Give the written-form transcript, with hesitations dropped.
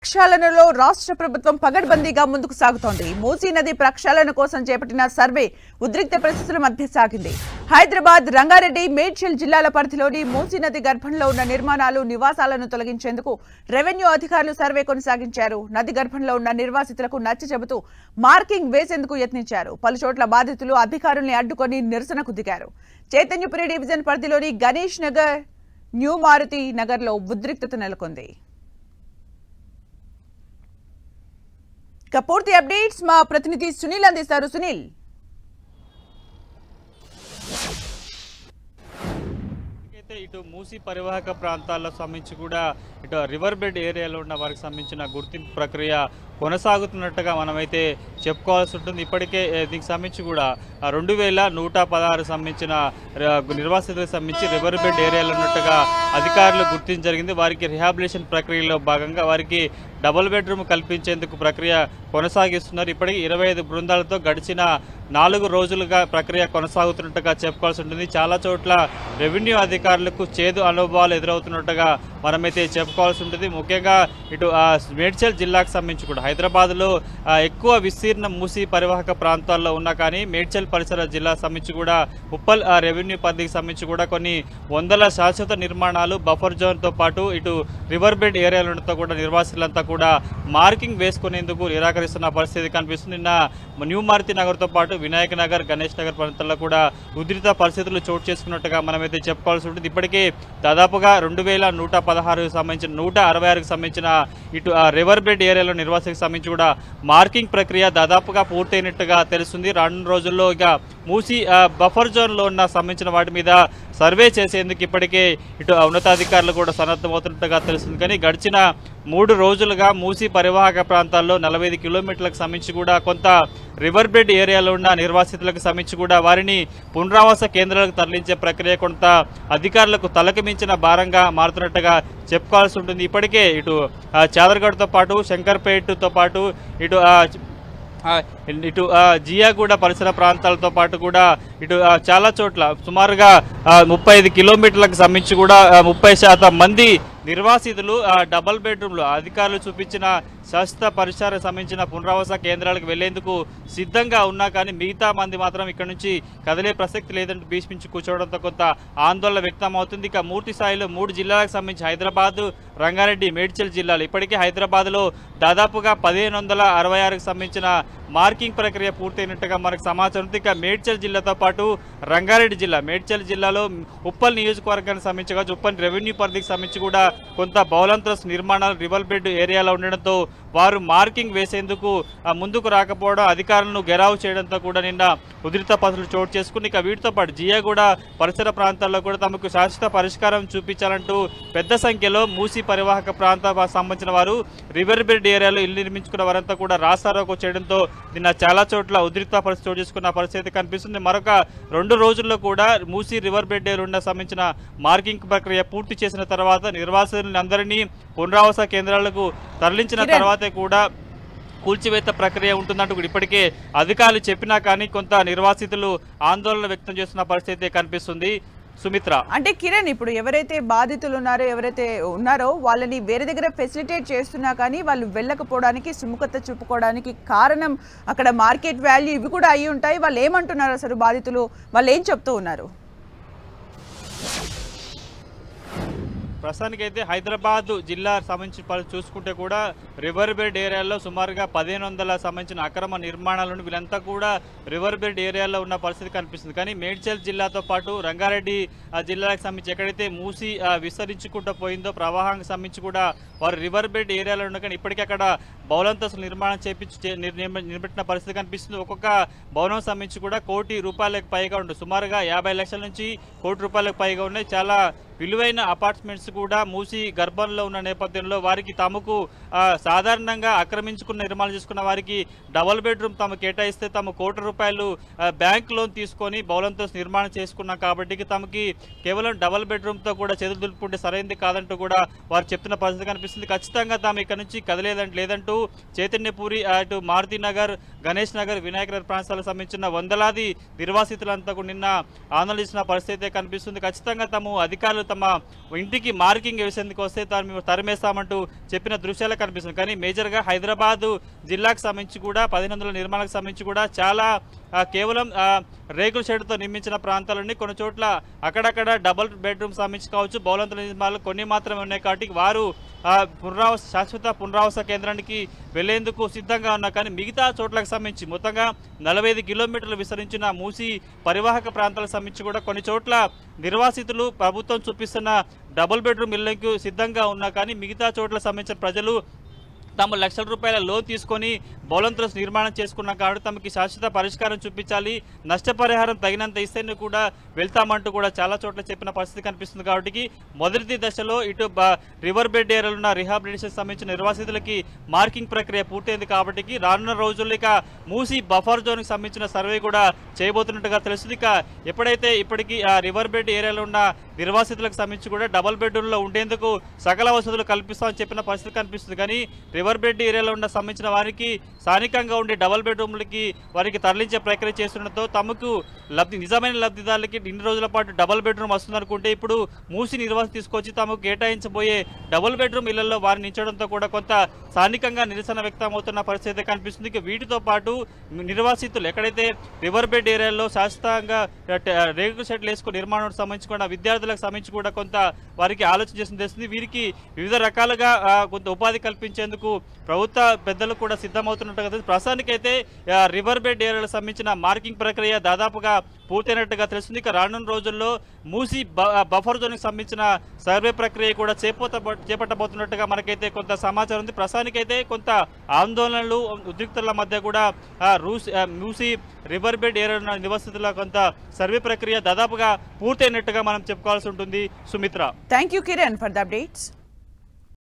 ప్రక్షాళనలో రాష్ట్ర ప్రభుత్వం పగడ్బందీగా ముందుకు సాగుతోంది. మూసీ నది ప్రక్షాళన కోసం చేపట్టిన సర్వే ఉద్రిక్త పరిస్థితుల మధ్య సాగింది. హైదరాబాద్, రంగారెడ్డి, మేడ్చల్ జిల్లాల పరిధిలోని మూసీ నది గర్భంలో ఉన్న నిర్మాణాలు, నివాసాలను తొలగించేందుకు రెవెన్యూ అధికారులు సర్వే కొనసాగించారు. నది గర్భంలో ఉన్న నిర్వాసితులకు నచ్చచెబుతూ మార్కింగ్ వేసేందుకు యత్నించారు. పలుచోట్ల బాధితులు అధికారుల్ని అడ్డుకొని నిరసనకు దిగారు. చైతన్యపురి డివిజన్ పరిధిలోని గణేష్ నగర్, న్యూ మారుతి నగర్లో ఉద్రిక్తత నెలకొంది. పూర్తి అప్డేట్స్ మా ప్రతినిధి సునీల్ అందిస్తారు. సునీల్, ఇటు మూసీ పరివాహక ప్రాంతాల్లో సంబంధించి కూడా ఇటు రివర్ బెడ్ ఏరియాలో ఉన్న వారికి సంబంధించిన గుర్తింపు ప్రక్రియ కొనసాగుతున్నట్టుగా మనమైతే చెప్పుకోవాల్సి ఉంటుంది. ఇప్పటికే దీనికి సంబంధించి కూడా 2116 సంబంధించిన నిర్వాసితులకు సంబంధించి రివర్ బెడ్ ఏరియాలో ఉన్నట్టుగా అధికారులు గుర్తించడం జరిగింది. వారికి రిహాబిలిటేషన్ ప్రక్రియలో భాగంగా వారికి డబుల్ బెడ్రూమ్ కల్పించేందుకు ప్రక్రియ కొనసాగిస్తున్నారు. ఇప్పటికీ 25 బృందాలతో గడిచిన 4 రోజులుగా ప్రక్రియ కొనసాగుతున్నట్టుగా చెప్పుకోవాల్సి ఉంటుంది. చాలా చోట్ల రెవెన్యూ అధికారులకు చేదు అనుభవాలు ఎదురవుతున్నట్టుగా మనమైతే చెప్పుకోవాల్సి ఉంటుంది. ముఖ్యంగా ఇటు మేడ్చల్ జిల్లాకు సంబంధించి కూడా హైదరాబాద్లో ఎక్కువ విస్తీర్ణ మూసీ పరివాహక ప్రాంతాల్లో ఉన్నా కానీ మేడ్చల్ పరిసర జిల్లా సంబంధించి కూడా ఉప్పల్ రెవెన్యూ పరిధికి సంబంధించి కూడా కొన్ని వందల శాశ్వత నిర్మాణాలు బఫర్ జోన్తో పాటు ఇటు రివర్ బెడ్ ఏరియాలతో కూడా నిర్వాసితులంతా కూడా మార్కింగ్ వేసుకునేందుకు నిరాకరిస్తున్న పరిస్థితి కనిపిస్తుంది. నిన్న న్యూ మారుతి నగర్తో పాటు వినాయక నగర్, గణేష్ నగర్ ప్రాంతాల్లో కూడా ఉధృత పరిస్థితులు చోటు చేసుకున్నట్టుగా మనమైతే చెప్పుకోవాల్సి ఉంటుంది. ఇప్పటికే దాదాపుగా 2116 సంబంధించిన 166కు సంబంధించిన ఇటు రివర్ బెడ్ ఏరియాలో నిర్వాసితులకు సంబంధించి కూడా మార్కింగ్ ప్రక్రియ దాదాపుగా పూర్తయినట్టుగా తెలుస్తుంది. రానున్న రోజుల్లో ఇక మూసీ బఫర్ జోన్లో ఉన్న సంబంధించిన వాటి మీద సర్వే చేసేందుకు ఇప్పటికే ఇటు ఉన్నతాధికారులు కూడా సన్నద్ధమవుతున్నట్టుగా తెలుస్తుంది. కానీ గడిచిన 3 రోజులుగా మూసీ పరివాహక ప్రాంతాల్లో 45 కిలోమీటర్లకు సంబంధించి కూడా కొంత రివర్ బెడ్ ఏరియాలో ఉన్న నిర్వాసితులకు సంబంధించి కూడా వారిని పునరావాస కేంద్రాలకు తరలించే ప్రక్రియ కొంత అధికారులకు తలకు మించిన భారంగా మారుతున్నట్టుగా చెప్పుకోవాల్సి ఉంటుంది. ఇప్పటికే ఇటు చాదర్గఢ్తో పాటు శంకర్పేటతో పాటు ఇటు జియాగూడ పరిసర ప్రాంతాలతో పాటు కూడా ఇటు చాలా చోట్ల సుమారుగా 35 కిలోమీటర్లకు సంబంధించి కూడా 30% మంది నిర్వాసితులు డబల్ బెడ్రూమ్లు అధికారులు చూపించిన శాశ్వత పరిసరాలకు సంబంధించిన పునరావాస కేంద్రాలకు వెళ్లేందుకు సిద్ధంగా ఉన్నా కానీ మిగతా మంది మాత్రం ఇక్కడ నుంచి కదిలే ప్రసక్తి లేదంటూ భీష్మించి కూర్చోవడంతో కొంత ఆందోళన వ్యక్తం అవుతుంది. ఇక పూర్తి స్థాయిలో 3 జిల్లాలకు సంబంధించి హైదరాబాద్, రంగారెడ్డి, మేడ్చల్ జిల్లాలు ఇప్పటికే హైదరాబాద్లో దాదాపుగా 1566కు సంబంధించిన మార్కింగ్ ప్రక్రియ పూర్తయినట్టుగా మనకు సమాచారం ఉంది. ఇక మేడ్చల్ జిల్లాతో పాటు రంగారెడ్డి జిల్లా, మేడ్చల్ జిల్లాలో ఉప్పల్ నియోజకవర్గానికి సంబంధించి కావచ్చు, ఉప్పల్ రెవెన్యూ పరిధికి సంబంధించి కూడా కొంత బౌలంతరస్ నిర్మాణాలు రివర్ బెడ్ ఏరియాలో ఉండడంతో వారు మార్కింగ్ వేసేందుకు ముందుకు రాకపోవడం, అధికారులను గెరావ్ చేయడంతో కూడా నిన్న ఉధృత పరిస్థితులు చోటు చేసుకుని ఇక వీటితో పాటు జియాగూడ పరిసర ప్రాంతాల్లో కూడా తమకు శాశ్వత పరిష్కారం చూపించాలంటూ పెద్ద సంఖ్యలో మూసీ పరివాహక ప్రాంతాలకు సంబంధించిన వారు రివర్ బెడ్ ఏరియాలో ఇల్లు నిర్మించుకున్న వారంతా కూడా రాస్తారోకో చేయడంతో నిన్న చాలా చోట్ల ఉధృత పరిస్థితి చోటు చేసుకున్న పరిస్థితి కనిపిస్తుంది. మరొక 2 రోజుల్లో కూడా మూసీ రివర్ బెడ్ ఏరియా సంబంధించిన మార్కింగ్ ప్రక్రియ పూర్తి చేసిన తర్వాత నిర్వాసితులందరినీ పునరావాస కేంద్రాలకు తరలించిన తర్వాతే కూడా కూల్చివేత ప్రక్రియ ఉంటుందంటూ కూడా ఇప్పటికే అధికారులు చెప్పినా కానీ కొంత నిర్వాసితులు ఆందోళన వ్యక్తం చేస్తున్న పరిస్థితి కనిపిస్తుంది. సుమిత్ర, అంటే కిరణ్, ఇప్పుడు ఎవరైతే బాధితులు ఉన్నారో వాళ్ళని వేరే దగ్గర ఫెసిలిటేట్ చేస్తున్నా కానీ వాళ్ళు వెళ్ళకపోవడానికి, సుముఖత చూపుకోవడానికి కారణం అక్కడ మార్కెట్ వాల్యూ ఇవి కూడా అయి ఉంటాయి. వాళ్ళు ఏమంటున్నారు అసలు బాధితులు, వాళ్ళు ఏం చెప్తూ ఉన్నారు? ప్రస్తుతానికైతే హైదరాబాద్ జిల్లా సంబంధించి చూసుకుంటే కూడా రివర్ బెడ్ ఏరియాలో సుమారుగా 1500 సంబంధించిన అక్రమ నిర్మాణాలను వీళ్ళంతా కూడా రివర్ బెడ్ ఏరియాలో ఉన్న పరిస్థితి కనిపిస్తుంది. కానీ మేడ్చల్ జిల్లాతో పాటు రంగారెడ్డి జిల్లాలకు సంబంధించి ఎక్కడైతే మూసి విస్తరించుకుంటూ పోయిందో ప్రవాహానికి సంబంధించి కూడా వారు రివర్ బెడ్ ఏరియాలో ఉన్న కానీ ఇప్పటికీ అక్కడ బౌలంతస్తులు నిర్మాణం నిలబెట్టిన పరిస్థితి కనిపిస్తుంది. ఒక్కొక్క భవనం సంబంధించి కూడా ₹1 కోటి పైగా ఉంటుంది. సుమారుగా 50 లక్షల నుంచి ₹1 కోటి పైగా ఉన్నాయి. చాలా విలువైన అపార్ట్మెంట్స్ కూడా మూసి గర్భంలో ఉన్న నేపథ్యంలో వారికి తమకు సాధారణంగా ఆక్రమించుకున్న నిర్మాణం చేసుకున్న వారికి డబల్ బెడ్రూమ్ తాము కేటాయిస్తే తాము ₹1 కోటి బ్యాంక్ లోన్ తీసుకొని బౌలంతో నిర్మాణం చేసుకున్నాం కాబట్టి తమకి కేవలం డబల్ బెడ్రూమ్తో కూడా చేతులు దులుపుకుంటే సరైనది కాదంటూ కూడా వారు చెప్తున్న పరిస్థితి కనిపిస్తుంది. ఖచ్చితంగా తాము ఇక్కడ నుంచి లేదంటూ చైతన్యపురి, అటు మారుతి నగర్, గణేష్ నగర్, వినాయక నగర్ ప్రాంతాలకు సంబంధించిన వందలాది నిర్వాసితులంతా కూడా నిన్న ఆందోళన చేసిన పరిస్థితి కనిపిస్తుంది. ఖచ్చితంగా తాము అధికారులు తమ ఇంటికి మార్కింగ్ వేసేందుకు వస్తే మేము తరిమేస్తామంటూ చెప్పిన దృశ్యాలు కనిపిస్తుంది. కానీ మేజర్గా హైదరాబాద్ జిల్లాకు సంబంధించి కూడా 1500 నిర్మాణాలకు సంబంధించి కూడా చాలా కేవలం రేకుల షెడ్తో నిర్మించిన ప్రాంతాలన్నీ కొన్ని చోట్ల అక్కడక్కడ డబుల్ బెడ్రూమ్ సంబంధించి కావచ్చు బహుళంతల నిర్మాణాలు కొన్ని మాత్రమే ఉన్నాయి. కాబట్టి వారు శాశ్వత పునరావాస కేంద్రానికి వెళ్లేందుకు సిద్ధంగా ఉన్నా కానీ మిగతా చోట్లకు సంబంధించి మొత్తంగా 45 కిలోమీటర్లు విస్తరించిన మూసీ పరివాహక ప్రాంతాలకు సంబంధించి కూడా కొన్ని చోట్ల నిర్వాసితులు ప్రభుత్వం చూపిస్తున్న డబుల్ బెడ్రూమ్ ఇళ్లకు సిద్ధంగా ఉన్నా కానీ మిగతా చోట్ల సంబంధించిన ప్రజలు తమ లక్షల రూపాయల లోన్ తీసుకొని బౌలంతుల నిర్మాణం చేసుకున్నాం కాబట్టి తమకి శాశ్వత పరిష్కారం చూపించాలి, నష్టపరిహారం తగినంత ఇస్తేనే కూడా వెళ్తామంటూ కూడా చాలా చోట్ల చెప్పిన పరిస్థితి కనిపిస్తుంది. కాబట్టి మొదటి దశలో ఇటు రివర్ బెడ్ ఏరియాలో ఉన్న రిహాబిలిటేషన్ సంబంధించిన నిర్వాసితులకి మార్కింగ్ ప్రక్రియ పూర్తయింది. కాబట్టి రానున్న రోజుల్లో ఇక మూసీ బఫర్ జోన్కి సంబంధించిన సర్వే కూడా చేయబోతున్నట్టుగా తెలుస్తుంది. ఇక ఎప్పుడైతే ఇప్పటికీ ఆ రివర్ బెడ్ ఏరియాలో ఉన్న నిర్వాసితులకు సంబంధించి కూడా డబుల్ బెడ్రూమ్లో ఉండేందుకు సకల వసతులు కల్పిస్తామని చెప్పిన పరిస్థితి కనిపిస్తుంది. కానీ రివర్ బెడ్ ఏరియాలో ఉన్న సంబంధించిన వారికి స్థానికంగా ఉండే డబుల్ బెడ్రూమ్లకి వారికి తరలించే ప్రక్రియ చేస్తుండటంతో తమకు నిజమైన లబ్ధిదారులకి ఇన్ని రోజుల పాటు డబుల్ బెడ్రూమ్ వస్తుందనుకుంటే ఇప్పుడు మూసి నిర్వాసం తీసుకొచ్చి తమకు కేటాయించబోయే డబుల్ బెడ్రూమ్ ఇళ్లలో వారిని ఉంచడంతో కూడా కొంత స్థానికంగా నిరసన వ్యక్తమవుతున్న పరిస్థితి కనిపిస్తుంది. వీటితో పాటు నిర్వాసితులు ఎక్కడైతే రివర్ బెడ్ ఏరియాలో శాశ్వతంగా రేకుల షెడ్లు వేసుకుని నిర్మాణానికి సంబంధించి కూడా విద్యార్థులకు సంబంధించి కూడా కొంత వారికి ఆలోచన చేసిన తెలుస్తుంది. వీరికి వివిధ రకాలుగా కొంత ఉపాధి కల్పించేందుకు ప్రభుత్వ పెద్దలు కూడా సిద్ధమవుతున్నట్టుగా ప్రస్తుతానికైతే రివర్ బెడ్ ఏరియాలకు సంబంధించిన మార్కింగ్ ప్రక్రియ దాదాపుగా పూర్తయినట్టుగా తెలుస్తుంది. ఇక రానున్న రోజుల్లో మూసీ బఫర్ జోన్కి సంబంధించిన సర్వే ప్రక్రియ కూడా చేపట్టబోతున్నట్టుగా మనకైతే కొంత సమాచారం ఉంది. ప్రస్తుతానికైతే కొంత ఆందోళనలు ఉద్రిక్తుల మధ్య కూడా మూసీ రివర్ బెడ్ ఏరియా నివాసితుల కొంత సర్వే ప్రక్రియ దాదాపుగా పూర్తయినట్టుగా మనం చెప్పుకోవాల్సి ఉంటుంది. Sumitra, thank you Kiran for the updates.